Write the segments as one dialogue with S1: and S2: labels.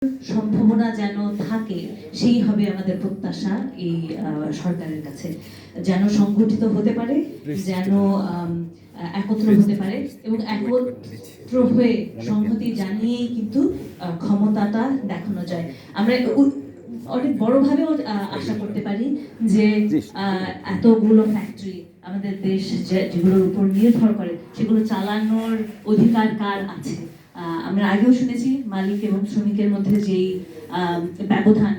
S1: সম্ভাবনা যেন থাকে সেই হবে আমাদের প্রত্যাশা এই সরকারের কাছে, যেন সংগঠিত হতে পারে, যেন একত্র হতে পারে এবং একত্র হয়ে সংহতি জানিয়েই কিন্তু ক্ষমতাটা দেখানো যায়। আমরা অনেক বড়ভাবেও আশা করতে পারি যে এতগুলো ফ্যাক্টরি আমাদের দেশ যেগুলোর উপর নির্ভর করে সেগুলো চালানোর অধিকার কার আছে। আমরা আগেও শুনেছি মালিক এবং শ্রমিকের মধ্যে যেই ব্যবধান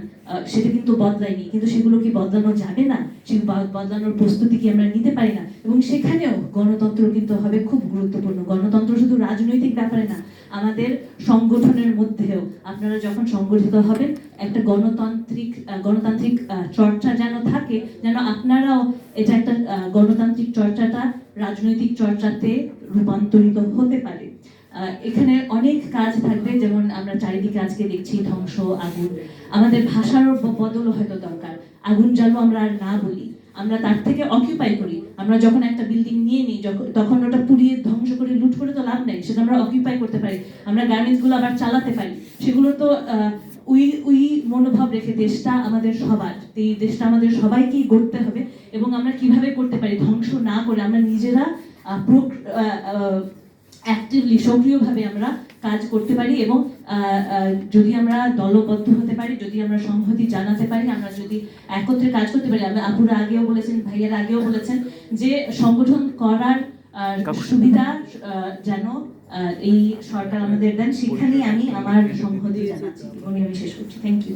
S1: সেটা কিন্তু বদলায়নি, কিন্তু সেগুলো কি বদলানো যাবে না? সেই বদলানোর প্রস্তুতি কি আমরা নিতে পারি না? এবং সেখানেও গণতন্ত্র কিন্তু হবে খুব গুরুত্বপূর্ণ। গণতন্ত্র শুধু রাজনৈতিক ব্যাপারে না, আমাদের সংগঠনের মধ্যেও আপনারা যখন সংগঠিত হবেন একটা গণতান্ত্রিক চর্চা যেন থাকে, যেন আপনারাও এটা একটা গণতান্ত্রিক চর্চাটা রাজনৈতিক চর্চাতে রূপান্তরিত হতে পারে। এখানে অনেক কাজ থাকবে, যেমন আমরা চারিদিকে আজকে দেখছি ধ্বংস, আগুন। আমাদের ভাষার বদলও হয়তো দরকার। আগুন জ্বালো আমরা আর না বলি, আমরা তার থেকে অকিউপাই করি। আমরা যখন একটা বিল্ডিং নিয়ে নিই তখন ওটা পুড়িয়ে ধ্বংস করে লুট করে তো লাভ নেই, সেটা আমরা অকিউপাই করতে পারি, আমরা গার্মেন্টস গুলো আবার চালাতে পারি। সেগুলো তো উই মনোভাব রেখে দেশটা আমাদের সবার, এই দেশটা আমাদের সবাইকেই গড়তে হবে। এবং আমরা কিভাবে করতে পারি ধ্বংস না করে আমরা নিজেরা অ্যাক্টিভলি সক্রিয়ভাবে আমরা কাজ করতে পারি। এবং যদি আমরা দলবদ্ধ হতে পারি, যদি আমরা সংহতি জানাতে পারি, আমরা যদি একত্রে কাজ করতে পারি, আপুরা আগেও বলেছেন, ভাইয়েরা আগেও বলেছেন যে সংগঠন করার সুবিধা যেন এই সরকার আমাদের দেন, সেখানেই আমি আমার সংহতি জানাচ্ছি এবং আমি শেষ করছি। Thank you.